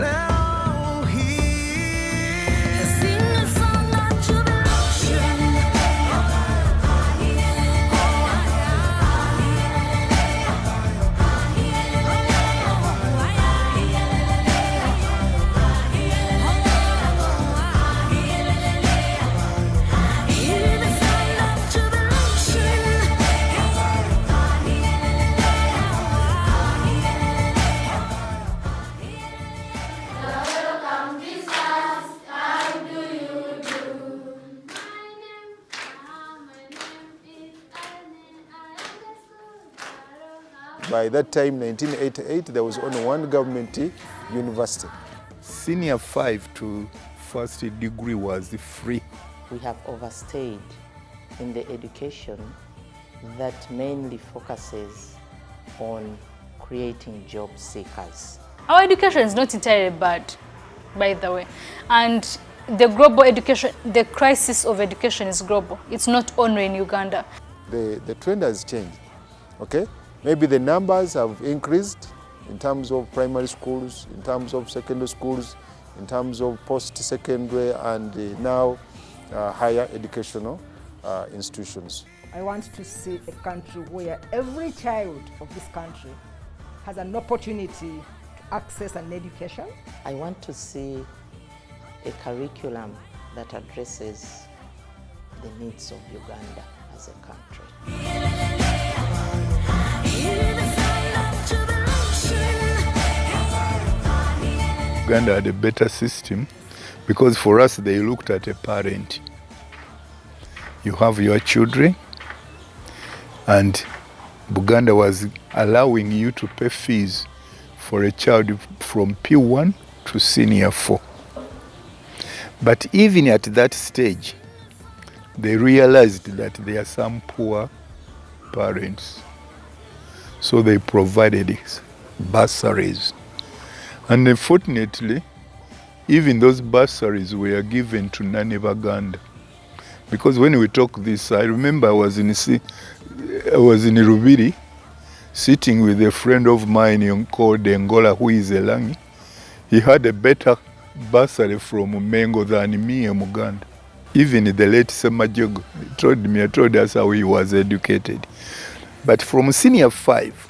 now here. Sing a song of jubilation. By that time, 1988, there was only one government university. Senior 5 to first degree was free. We have overstayed in the education that mainly focuses on creating job seekers. Our education is not entirely bad, by the way. And the global education, the crisis of education is global. It's not only in Uganda. The trend has changed, okay? Maybe the numbers have increased in terms of primary schools, in terms of secondary schools, in terms of post-secondary and now higher educational institutions. I want to see a country where every child of this country has an opportunity to access an education. I want to see a curriculum that addresses the needs of Uganda as a country. Uganda had a better system because for us they looked at a parent. You have your children and Buganda was allowing you to pay fees for a child from P1 to senior 4. But even at that stage, they realized that there are some poor parents. So they provided bursaries. And unfortunately, even those bursaries were given to non-Baganda. Because when we talk this, I remember I was in Rubiri, sitting with a friend of mine called Ngola, who is a Langi. He had a better bursary from Mengo than me in Uganda. Even the late Semajogo told us how he was educated. But from senior 5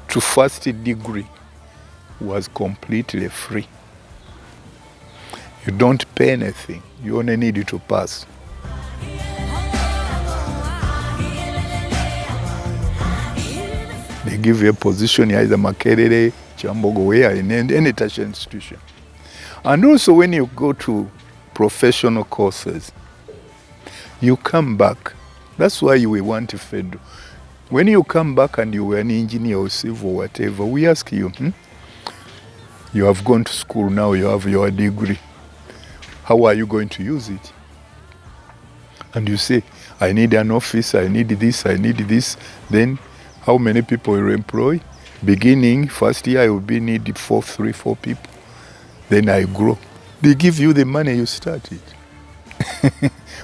to first degree was completely free. You don't pay anything, you only need to pass. They give you a position either Makerere, Chambogo, where in any tertiary institution. And also when you go to professional courses, you come back. That's why we want to federal. When you come back and you were an engineer or civil, whatever, we ask you, you have gone to school now, you have your degree. How are you going to use it? And you say, I need an office, I need this, I need this. Then how many people you employ? Beginning, first year, I will be need 3, 4 people. Then I grow. They give you the money, you start it.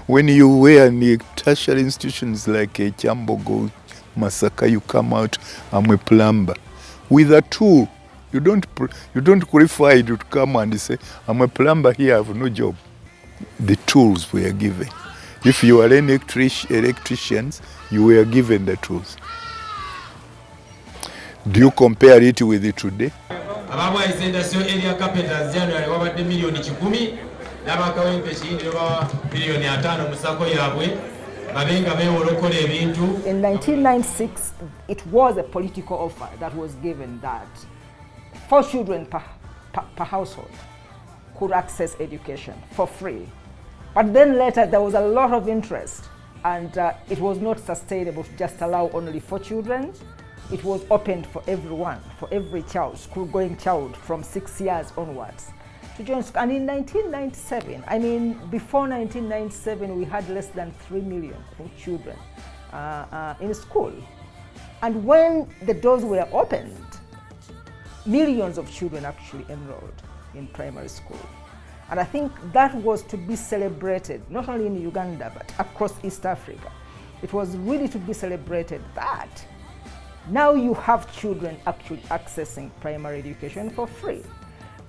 When you were in the tertiary institutions like Chambogo, Masaka, you come out, I'm a plumber. With a tool, you don't qualify to come and say, I'm a plumber here, I have no job. The tools were given. If you are electricians, you were given the tools. Do you compare it with it today? Abamwa industrial area carpenters January wabadde million 10 n'abakawempe kiyindiro ba million 5 musako yabwe babenga bewolokola ebintu. In 1996, it was a political offer that was given that 4 children per household could access education for free. But then later there was a lot of interest and it was not sustainable to just allow only 4 children. It was opened for everyone, for every child, school-going child from 6 years onwards to join school. And in 1997, I mean, before 1997, we had less than 3 million children in school. And when the doors were opened, millions of children actually enrolled in primary school. And I think that was to be celebrated, not only in Uganda, but across East Africa. It was really to be celebrated that Now you have children actually accessing primary education for free.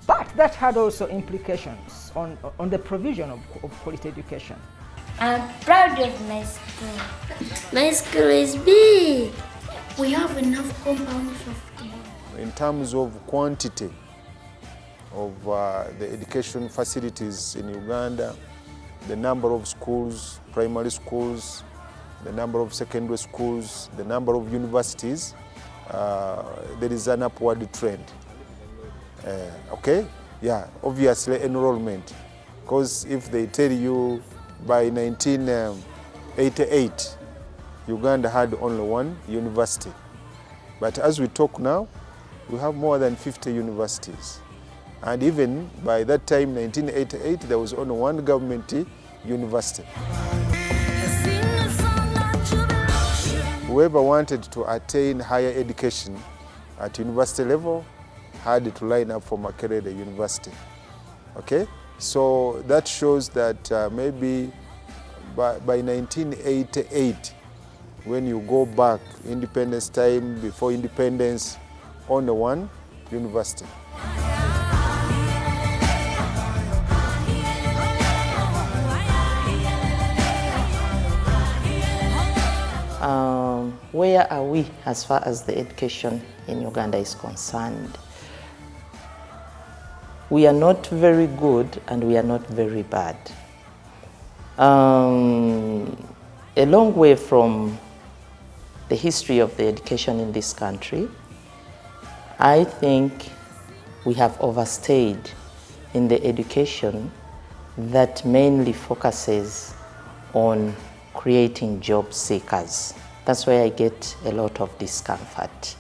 But that had also implications on the provision of quality education. I'm proud of my school. My school is big. We have enough compounds of football. In terms of quantity of the education facilities in Uganda, the number of schools, primary schools, the number of secondary schools, the number of universities, there is an upward trend. Okay? Yeah, obviously enrollment. Because if they tell you by 1988, Uganda had only one university. But as we talk now, we have more than 50 universities. And even by that time, 1988, there was only one government university. Whoever wanted to attain higher education at university level had to line up for Makerere University. Okay? So that shows that maybe by 1988, when you go back, independence time, before independence, only one university. Where are we as far as the education in Uganda is concerned? We are not very good and we are not very bad. A long way from the history of the education in this country, I think we have overstayed in the education that mainly focuses on creating job seekers. That's where I get a lot of discomfort.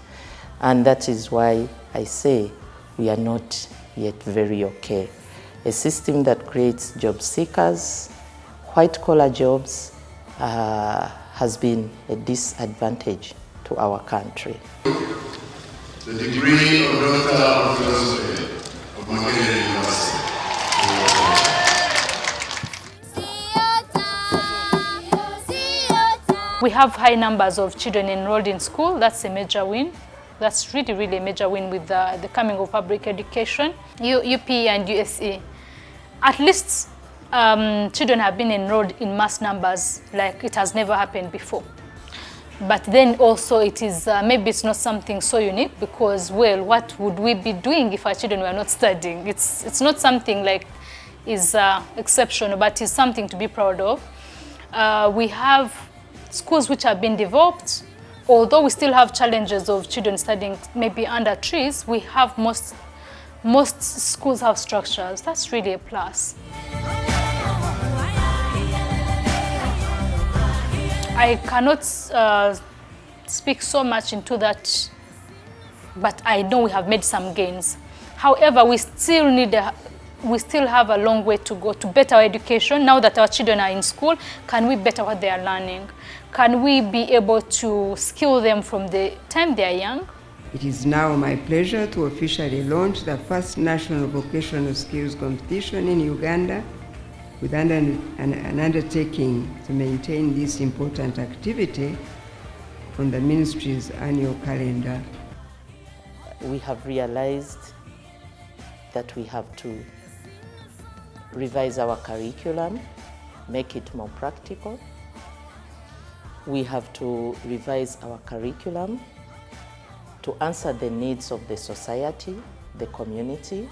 And that is why I say we are not yet very okay. A system that creates job seekers, white-collar jobs, has been a disadvantage to our country. The degree of Doctor of Philosophy of Makerere University. We have high numbers of children enrolled in school. That's a major win. That's really, really a major win with the coming of public education. UP and USE. At least children have been enrolled in mass numbers like it has never happened before. But then also it is, maybe it's not something so unique because, well, what would we be doing if our children were not studying? It's not something like is exceptional, but it's something to be proud of. We have schools which have been developed. Although we still have challenges of children studying maybe under trees, we have most schools have structures. That's really a plus. I cannot speak so much into that, but I know we have made some gains. However, we still have a long way to go to better our education. Now that our children are in school, can we better what they are learning? Can we be able to skill them from the time they are young? It is now my pleasure to officially launch the first national vocational skills competition in Uganda with an undertaking to maintain this important activity on the ministry's annual calendar. We have realized that we have to revise our curriculum, make it more practical. We have to revise our curriculum to answer the needs of the society, the community.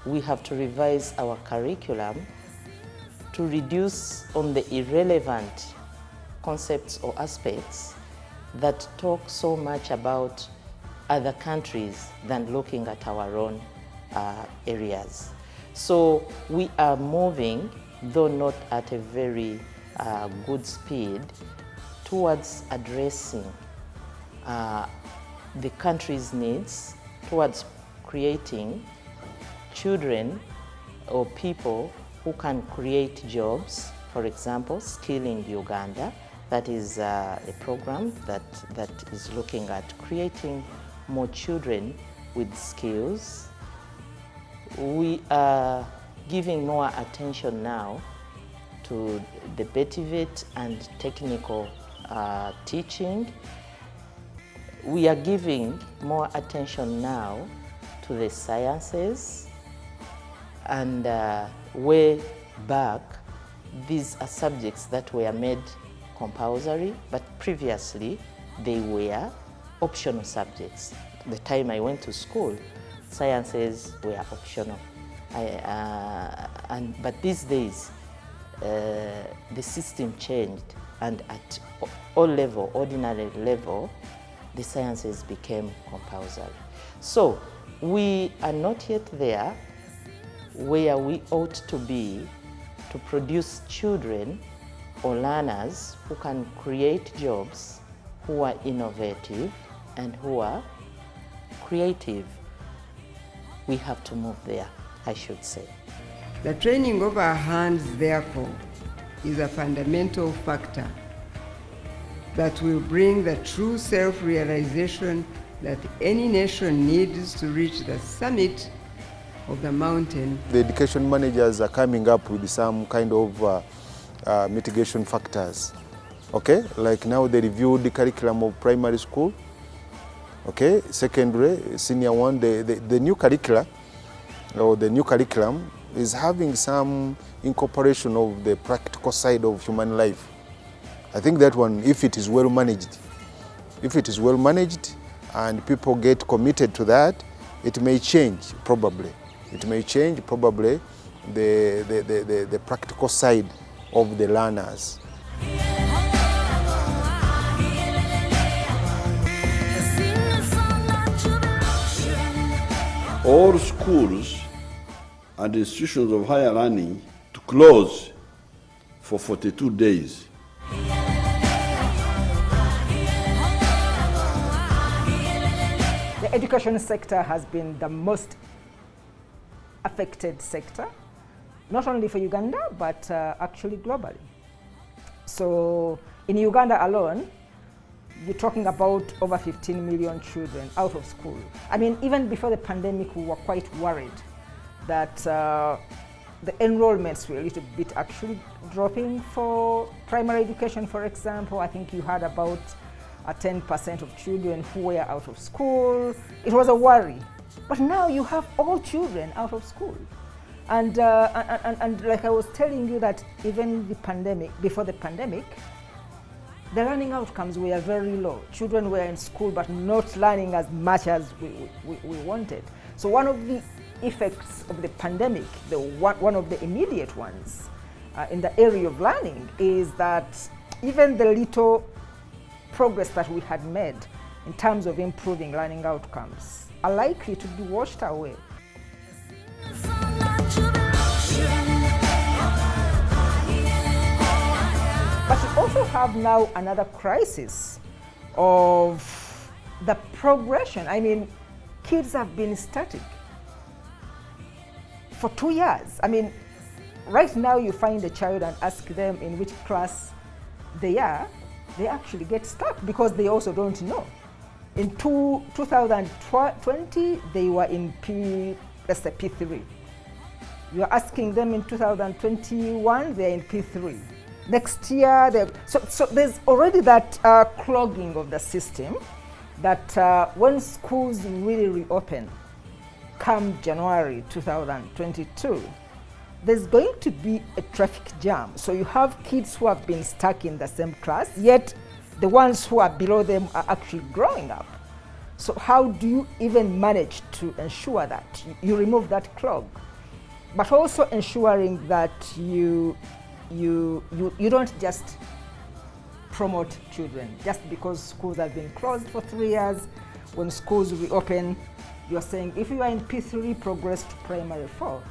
We have to revise our curriculum to reduce on the irrelevant concepts or aspects that talk so much about other countries than looking at our own areas. So we are moving, though not at a very good speed, towards addressing the country's needs, towards creating children or people who can create jobs. For example, Skilling Uganda, that is a program that is looking at creating more children with skills. We are giving more attention now to the paved and technical teaching. We are giving more attention now to the sciences, and way back, these are subjects that were made compulsory, but previously they were optional subjects. The time I went to school, sciences were optional. But these days, the system changed, and at all level, ordinary level, the sciences became compulsory. So we are not yet there where we ought to be to produce children or learners who can create jobs, who are innovative and who are creative. We have to move there, I should say. The training of our hands, therefore, is a fundamental factor that will bring the true self-realization that any nation needs to reach the summit of the mountain. The education managers are coming up with some kind of mitigation factors. Okay, like now they reviewed the curriculum of primary school. Okay, secondary, senior one, the new curricula or the new curriculum is having some incorporation of the practical side of human life. I think that one, if it is well managed, and people get committed to that, it may change probably. It may change probably the practical side of the learners. All schools and institutions of higher learning to close for 42 days. The education sector has been the most affected sector, not only for Uganda, but actually globally. So in Uganda alone, you're talking about over 15 million children out of school. I mean, even before the pandemic, we were quite worried that the enrollments were a little bit actually dropping for primary education, for example. I think you had about 10% of children who were out of school. It was a worry. But now you have all children out of school. And like I was telling you that even before the pandemic, the learning outcomes were very low. Children were in school but not learning as much as we wanted. So one of the effects of the pandemic, one of the immediate ones in the area of learning, is that even the little progress that we had made in terms of improving learning outcomes are likely to be washed away. But we also have now another crisis of the progression. I mean, kids have been static for 2 years. I mean, right now you find a child and ask them in which class they are, they actually get stuck because they also don't know. In 2020, they were in P3. You're asking them in 2021, they're in P3. Next year, so there's already that clogging of the system that when schools really reopen, come January 2022, there's going to be a traffic jam. So you have kids who have been stuck in the same class, yet the ones who are below them are actually growing up. So how do you even manage to ensure that you remove that clog, but also ensuring that you don't just promote children just because schools have been closed for 3 years. When schools reopen, you're saying if you are in P3, progress to primary 4.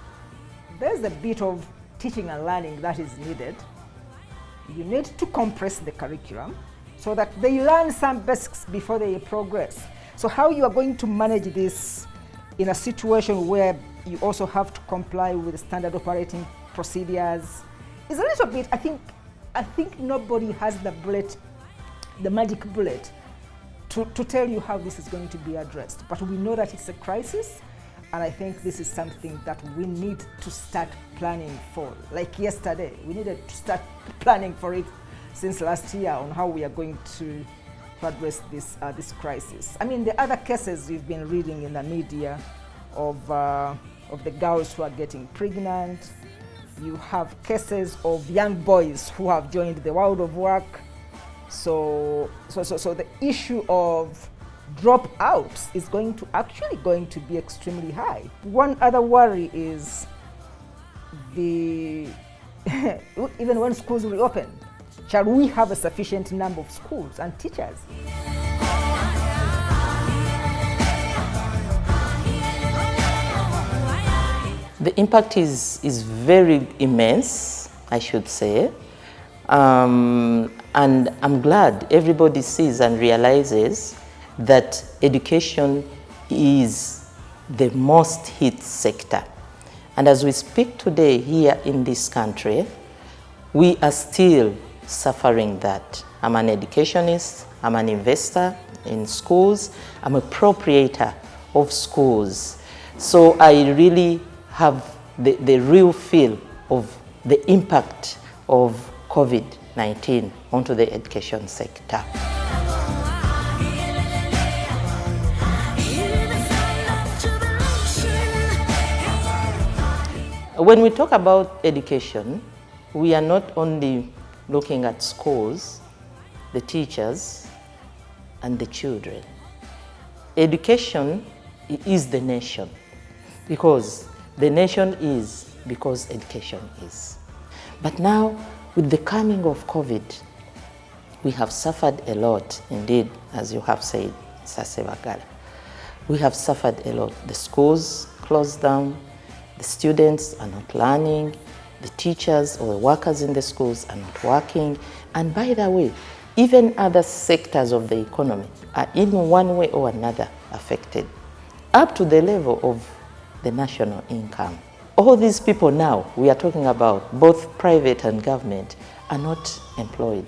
There's a bit of teaching and learning that is needed. You need to compress the curriculum so that they learn some basics before they progress. So how you are going to manage this in a situation where you also have to comply with the standard operating procedures is a little bit, I think nobody has the magic bullet to tell you how this is going to be addressed. But we know that it's a crisis, and I think this is something that we need to start planning for. Like yesterday, we needed to start planning for it since last year on how we are going to address this crisis. I mean, the other cases we've been reading in the media of the girls who are getting pregnant. You have cases of young boys who have joined the world of work. So the issue of dropouts is actually going to be extremely high. One other worry is even when schools reopen, shall we have a sufficient number of schools and teachers? The impact is very immense, I should say. And I'm glad everybody sees and realizes that education is the most hit sector. And as we speak today here in this country, we are still suffering that. I'm an educationist, I'm an investor in schools, I'm a proprietor of schools. So I really have the real feel of the impact of COVID-19 onto the education sector. When we talk about education, we are not only looking at schools, the teachers, and the children. Education is the nation, because the nation is because education is. But now, with the coming of COVID, we have suffered a lot, indeed, as you have said, Sasebagala. We have suffered a lot. The schools closed down, the students are not learning, the teachers or the workers in the schools are not working, and by the way, even other sectors of the economy are in one way or another affected, up to the level of the national income. All these people now, we are talking about, both private and government, are not employed,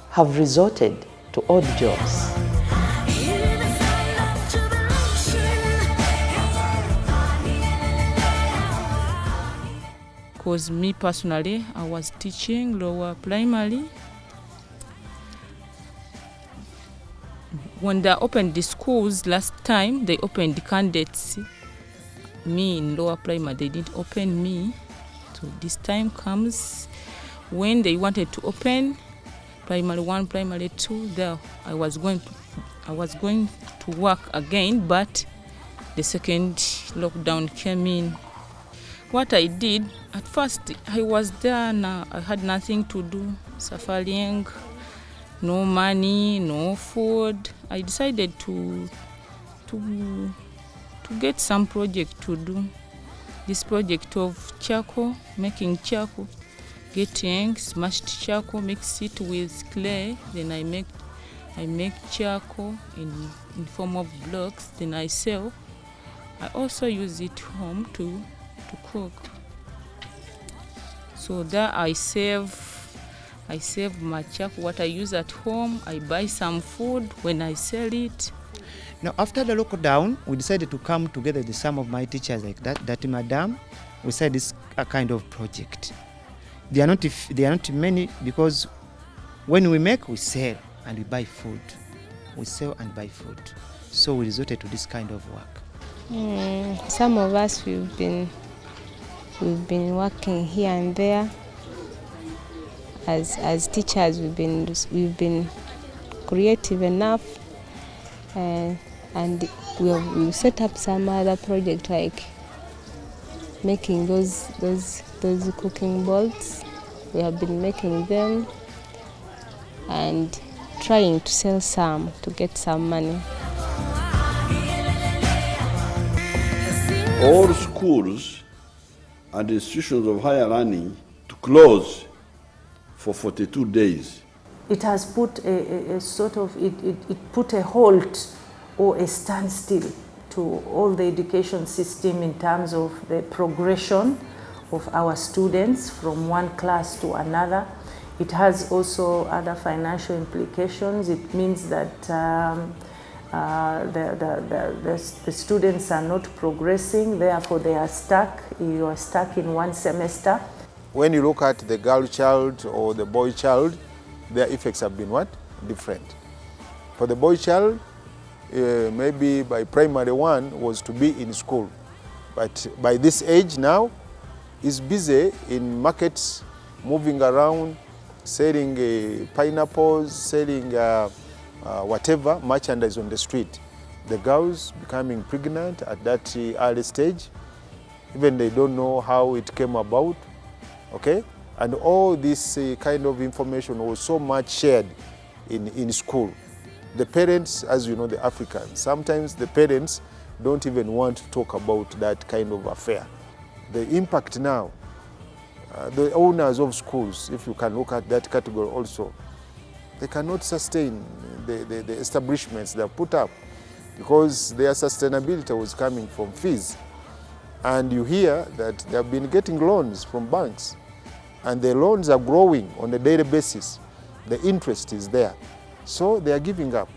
have resorted to odd jobs. Because me personally, I was teaching lower primary. When they opened the schools last time, they opened the candidates. Me in lower primary, they didn't open me. So this time comes when they wanted to open primary 1, primary 2. There, I was going to work again, but the second lockdown came in. What I did, at first I was there, now I had nothing to do, suffering, no money, no food. I decided to get some project to do. This project of charcoal, making charcoal, getting smashed charcoal, mix it with clay, then I make charcoal in form of blocks, then I sell. I also use it home to cook. So there I save my charcoal, what I use at home. I buy some food when I sell it. Now, after the lockdown, we decided to come together with some of my teachers like that madam. We said this a kind of project. They are not many, because when we make, we sell and we buy food. We sell and buy food. So we resorted to this kind of work. Some of us we've been working here and there. As teachers, we've been creative enough, and we set up some other project like making those cooking bowls. We have been making them and trying to sell some to get some money. All schools and institutions of higher learning to close for 42 days. It has put it put a halt or a standstill to all the education system in terms of the progression of our students from one class to another. It has also other financial implications. It means that the students are not progressing, therefore they are stuck. You are stuck in one semester. When you look at the girl child or the boy child, their effects have been what? Different. For the boy child, maybe by primary 1 was to be in school. But by this age now, he's busy in markets, moving around, selling pineapples, selling whatever merchandise on the street. The girls becoming pregnant at that early stage. Even they don't know how it came about, okay? And all this kind of information was so much shared in school. The parents, as you know, the Africans, sometimes the parents don't even want to talk about that kind of affair. The impact now, the owners of schools, if you can look at that category also, they cannot sustain the establishments they have put up because their sustainability was coming from fees. And you hear that they have been getting loans from banks, and the loans are growing on a daily basis. The interest is there. So they are giving up.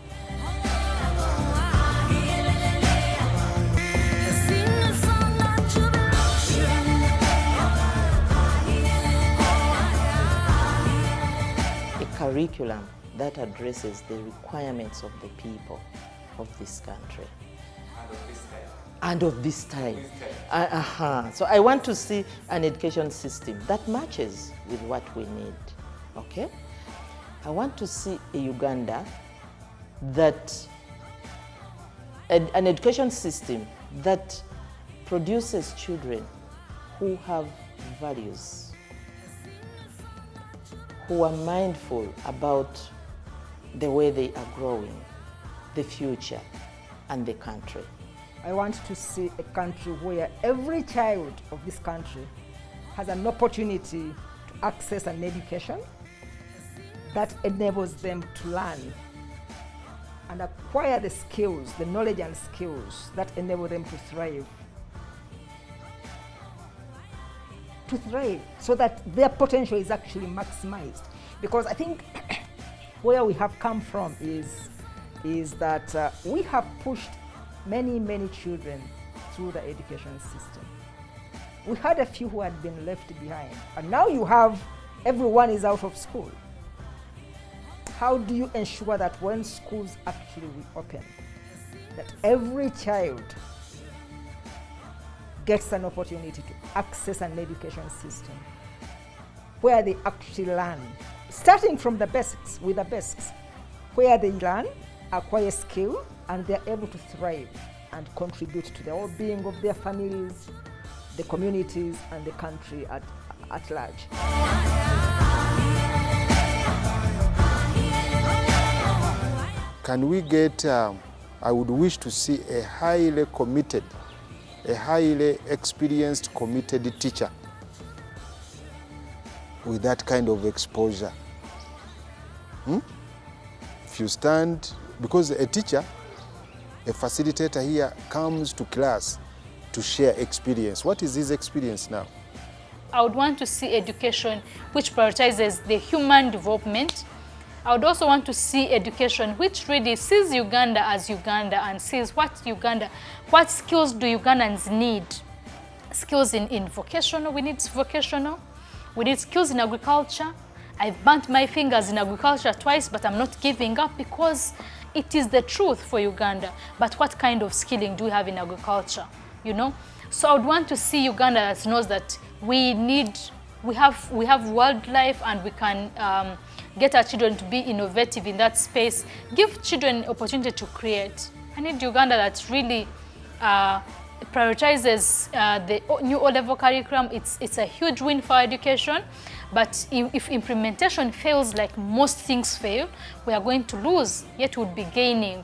A curriculum that addresses the requirements of the people of this country. And of this time. So I want to see an education system that matches with what we need, okay? I want to see a Uganda that, an education system that produces children who have values, who are mindful about the way they are growing, the future, and the country. I want to see a country where every child of this country has an opportunity to access an education that enables them to learn and acquire the skills, the knowledge and skills that enable them to thrive. So that their potential is actually maximized. Because I think where we have come from is that we have pushed many children through the education system. We had a few who had been left behind, and now you have everyone is out of school. How do you ensure that when schools actually reopen, that every child gets an opportunity to access an education system where they actually learn, starting from the basics, with the basics, where they learn, acquire skill, and they're able to thrive and contribute to the well-being of their families, the communities, and the country at large. Can we get, I would wish to see a highly committed, a highly experienced, committed teacher with that kind of exposure. If you stand, because a teacher, a facilitator here comes to class to share experience. What is his experience now? I would want to see education which prioritizes the human development. I would also want to see education which really sees Uganda as Uganda and sees what skills do Ugandans need. Skills in vocational, we need vocational. We need skills in agriculture. I've burnt my fingers in agriculture twice, but I'm not giving up because it is the truth for Uganda. But what kind of skilling do we have in agriculture, you know? So I would want to see Uganda that knows that we have wildlife and we can get our children to be innovative in that space, give children opportunity to create. I need Uganda that really prioritizes the new O-level curriculum. It's a huge win for education, but if implementation fails like most things fail, we are going to lose, yet we'll be gaining.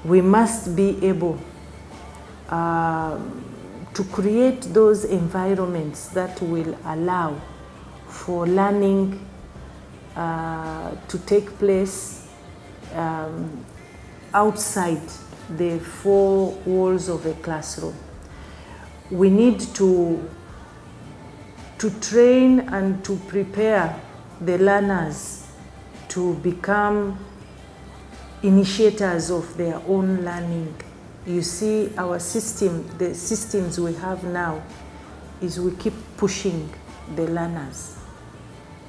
We must be able to create those environments that will allow for learning to take place outside the four walls of a classroom. We need to train and to prepare the learners to become initiators of their own learning. You see, our system, the systems we have now, is we keep pushing the learners.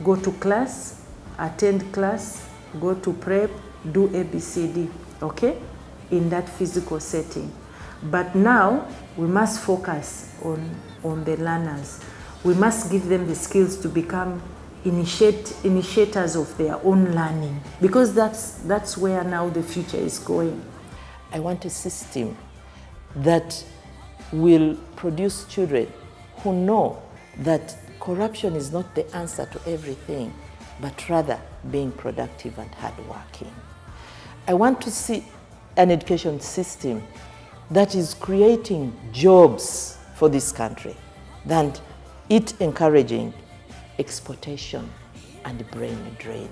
Go to class attend class, go to prep, do ABCD, okay, in that physical setting. But now we must focus on the learners. We must give them the skills to become initiators of their own learning, because that's where now the future is going. I want a system that will produce children who know that corruption is not the answer to everything, but rather being productive and hardworking. I want to see an education system that is creating jobs for this country than it encouraging exportation and brain drain.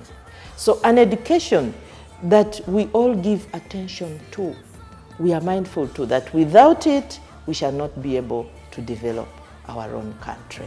So an education that we all give attention to, we are mindful to that without it, we shall not be able to develop our own country.